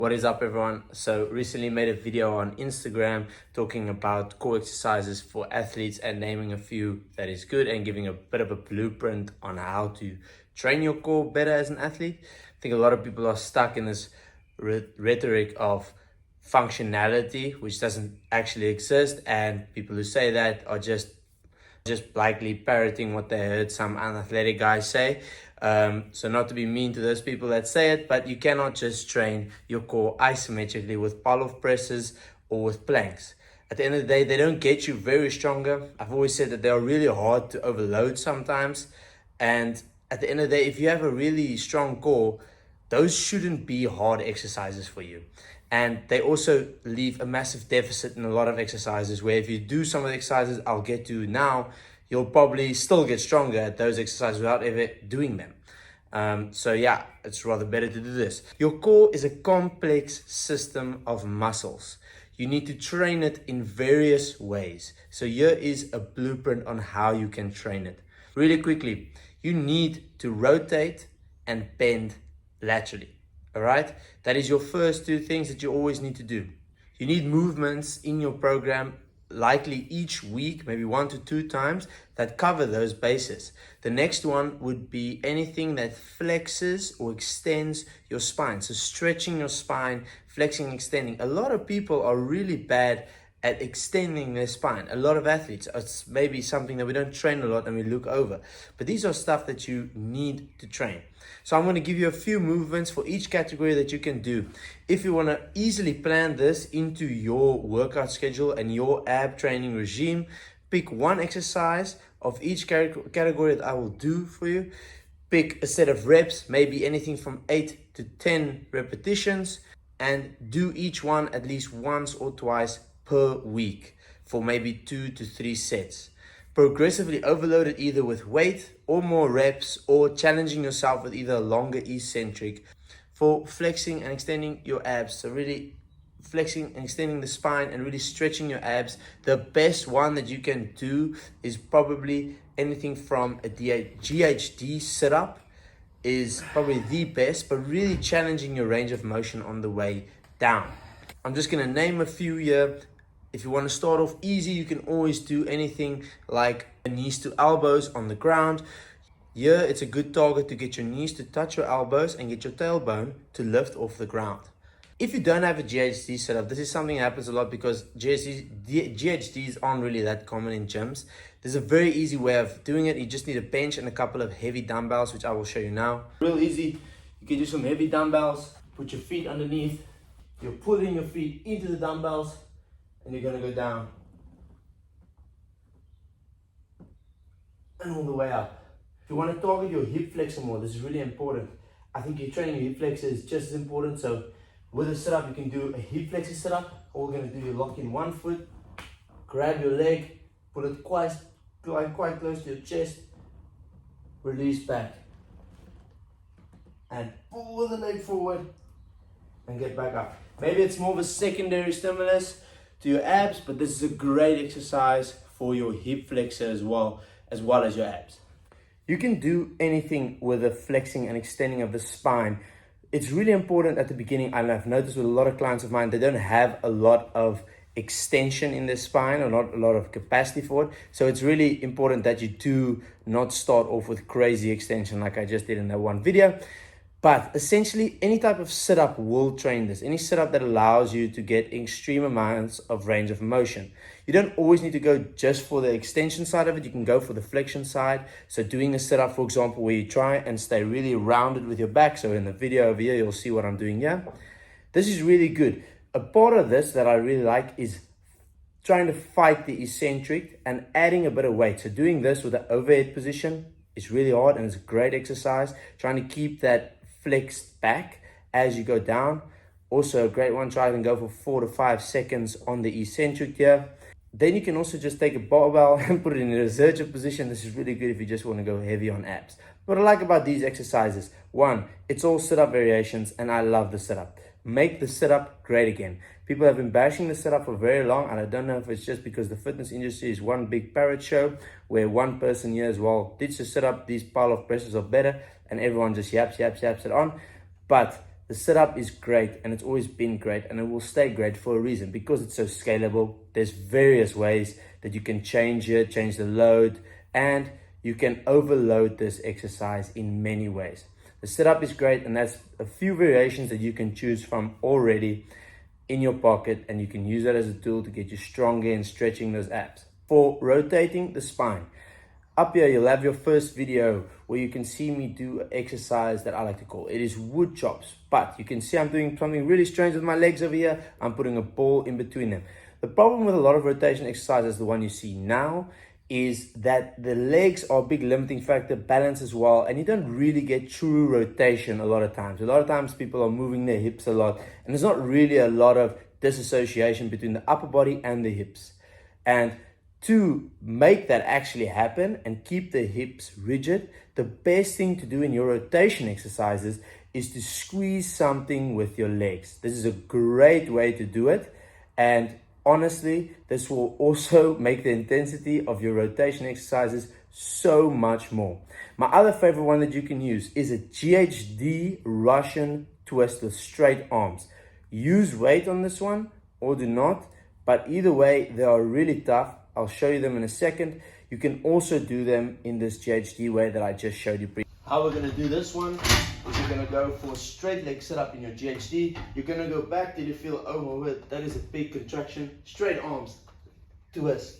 What is up, everyone? So recently made a video on Instagram talking about core exercises for athletes and naming a few that is good and giving a bit of a blueprint on how to train your core better as an athlete. I think a lot of people are stuck in this rhetoric of functionality, which doesn't actually exist, and people who say that are just likely parroting what they heard some unathletic guys say. So not to be mean to those people that say it, but you cannot just train your core isometrically with pull-off presses or with planks. At the end of the day, they don't get you very stronger. I've always said that they are really hard to overload sometimes. And at the end of the day, if you have a really strong core, those shouldn't be hard exercises for you. And they also leave a massive deficit in a lot of exercises where if you do some of the exercises I'll get to now, you'll probably still get stronger at those exercises without ever doing them. So yeah, it's rather better to do this. Your core is a complex system of muscles. You need to train it in various ways. So here is a blueprint on how you can train it. Really quickly, you need to rotate and bend laterally. All right, that is your first two things that you always need to do. You need movements in your program, likely each week, maybe 1 to 2 times, that cover those bases. The next one would be anything that flexes or extends your spine. So stretching your spine, flexing, extending. A lot of people are really bad at extending their spine. A lot of athletes, it's maybe something that we don't train a lot and we look over. But these are stuff that you need to train. So I'm going to give you a few movements for each category that you can do. If you want to easily plan this into your workout schedule and your ab training regime, pick one exercise of each category that I will do for you. Pick a set of reps, maybe anything from 8 to 10 repetitions, and do each one at least once or twice per week for maybe 2 to 3 sets. Progressively overload it either with weight or more reps, or challenging yourself with either a longer eccentric for flexing and extending your abs. So really flexing and extending the spine and really stretching your abs. The best one that you can do is probably anything from a GHD sit-up is probably the best, but really challenging your range of motion on the way down. I'm just going to name a few here. If you want to start off easy, you can always do anything like knees to elbows on the ground. Here, it's a good target to get your knees to touch your elbows and get your tailbone to lift off the ground. If you don't have a GHD setup, this is something that happens a lot because GHDs aren't really that common in gyms. There's a very easy way of doing it. You just need a bench and a couple of heavy dumbbells, which I will show you now. Real easy. You can do some heavy dumbbells, put your feet underneath. You're pulling your feet into the dumbbells, and you're going to go down and all the way up. If you want to target your hip flexor more, this is really important. I think your training your hip flexor is just as important. So with a setup, you can do a hip flexor setup. All we're going to do, you lock in one foot, grab your leg, put it quite close to your chest, release back, and pull the leg forward and get back up. Maybe it's more of a secondary stimulus to your abs, but this is a great exercise for your hip flexor as well as your abs. You can do anything with the flexing and extending of the spine. It's really important at the beginning, and I've noticed with a lot of clients of mine, they don't have a lot of extension in their spine or not a lot of capacity for it. So it's really important that you do not start off with crazy extension like I just did in that one video. But essentially, any type of setup will train this. Any setup that allows you to get extreme amounts of range of motion. You don't always need to go just for the extension side of it. You can go for the flexion side. So doing a setup, for example, where you try and stay really rounded with your back. So in the video over here, you'll see what I'm doing here. This is really good. A part of this that I really like is trying to fight the eccentric and adding a bit of weight. So doing this with the overhead position is really hard, and it's a great exercise. Trying to keep that flexed back as you go down. Also a great one, try and go for 4 to 5 seconds on the eccentric here. Then you can also just take a barbell and put it in a reserve position. This is really good if you just want to go heavy on abs. What I like about these exercises, one, it's all sit-up variations, and I love the setup. Make the setup great again. People have been bashing the setup for very long, and I don't know if it's just because the fitness industry is one big parrot show where one person here as well ditch the setup, these pile of presses are better, and everyone just yaps it on. But The setup is great, and it's always been great, and it will stay great for a reason, because it's so scalable. There's various ways that you can change it, change the load, and you can overload this exercise in many ways. The setup is great, and that's a few variations that you can choose from already in your pocket, and you can use that as a tool to get you stronger and stretching those abs. For rotating the spine, up here you'll have your first video where you can see me do an exercise that I like to call, it is wood chops, but you can see I'm doing something really strange with my legs over here. I'm putting a ball in between them. The problem with a lot of rotation exercises, the one you see now, is that the legs are a big limiting factor, balance as well, and you don't really get true rotation a lot of times. A lot of times people are moving their hips a lot, and there's not really a lot of disassociation between the upper body and the hips. And to make that actually happen and keep the hips rigid, the best thing to do in your rotation exercises is to squeeze something with your legs. This is a great way to do it, and honestly, this will also make the intensity of your rotation exercises so much more. My other favorite one that you can use is a GHD Russian twist with straight arms. Use weight on this one or do not, but either way, they are really tough. I'll show you them in a second. You can also do them in this GHD way that I just showed you previously. How we're going to do this one is you're going to go for a straight leg setup in your GHD. You're going to go back till you feel overweight. That is a big contraction. Straight arms, twist.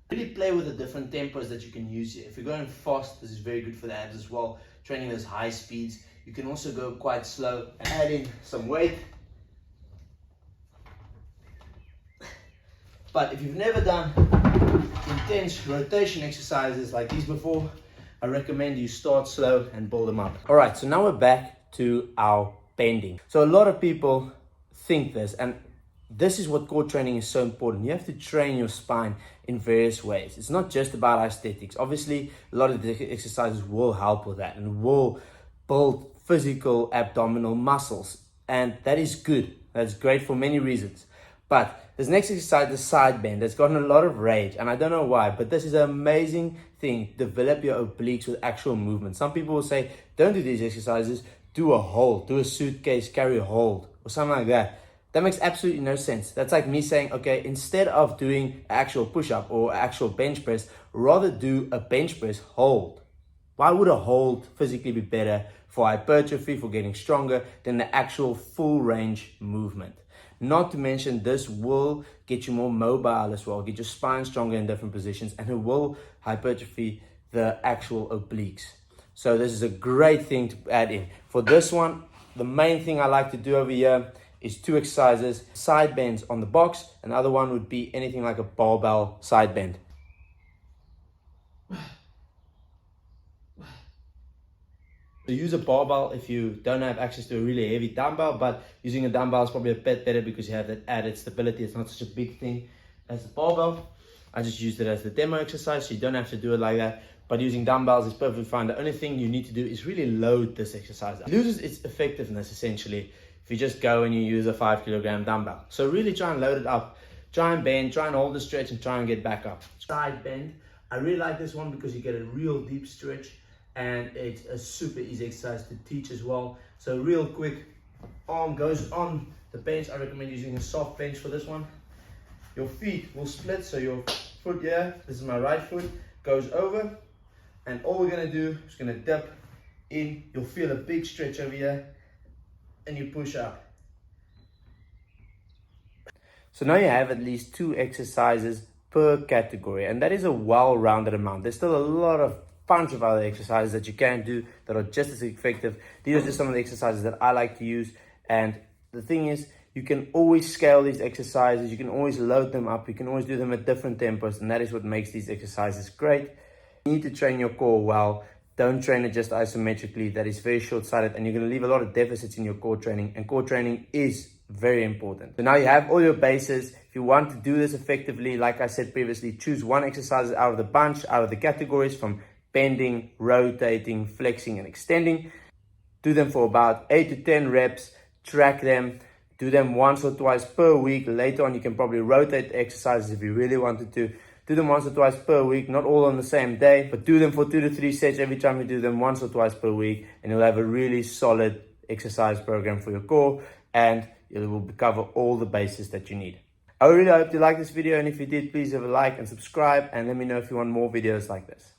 Really play with the different tempos that you can use here. If you're going fast, this is very good for the abs as well. Training those high speeds. You can also go quite slow and add in some weight. But if you've never done intense rotation exercises like these before, I recommend you start slow and build them up. All right, so now we're back to our bending. So a lot of people think this, and this is what core training is so important. You have to train your spine in various ways. It's not just about aesthetics. Obviously, a lot of the exercises will help with that and will build physical abdominal muscles. And that is good. That's great for many reasons. But this next exercise, the side bend, that's gotten a lot of rage, and I don't know why, but this is an amazing thing. Develop your obliques with actual movement. Some people will say, don't do these exercises, do a hold, do a suitcase, carry a hold, or something like that. That makes absolutely no sense. That's like me saying, okay, instead of doing actual push-up or actual bench press, rather do a bench press hold. Why would a hold physically be better for hypertrophy, for getting stronger, than the actual full range movement? Not to mention, this will get you more mobile as well, get your spine stronger in different positions, and it will hypertrophy the actual obliques. So this is a great thing to add in. For this one, the main thing I like to do over here is 2 exercises, side bends on the box. Another one would be anything like a barbell side bend. So use a barbell if you don't have access to a really heavy dumbbell, but using a dumbbell is probably a bit better because you have that added stability. It's not such a big thing as the barbell. I just used it as the demo exercise, so you don't have to do it like that. But using dumbbells is perfectly fine. The only thing you need to do is really load this exercise up. It loses its effectiveness essentially if you just go and you use a 5 kilogram dumbbell. So really try and load it up. Try and bend, try and hold the stretch, and try and get back up. Side bend. I really like this one because you get a real deep stretch, and it's a super easy exercise to teach as well. So real quick, arm goes on the bench. I recommend using a soft bench for this one. Your feet will split, so your foot here, this is my right foot, goes over, and all we're gonna do is gonna dip in. You'll feel a big stretch over here, and you push up. So now you have at least 2 exercises per category, and that is a well-rounded amount. There's still a lot of bunch of other exercises that you can do that are just as effective. These are just some of the exercises that I like to use, and the thing is, you can always scale these exercises, you can always load them up, you can always do them at different tempos, and that is what makes these exercises great. You need to train your core well. Don't train it just isometrically. That is very short-sighted, and you're going to leave a lot of deficits in your core training, and core training is very important. So now you have all your bases. If you want to do this effectively, like I said previously, choose 1 exercise out of the bunch, out of the categories, from bending, rotating, flexing, and extending. Do them for about 8 to 10 reps, track them, do them once or twice per week. Later on, you can probably rotate the exercises if you really wanted to. Do them once or twice per week, not all on the same day, but do them for 2 to 3 sets every time you do them once or twice per week, and you'll have a really solid exercise program for your core, and it will cover all the bases that you need. I really hope you liked this video, and if you did, please have a like and subscribe, and let me know if you want more videos like this.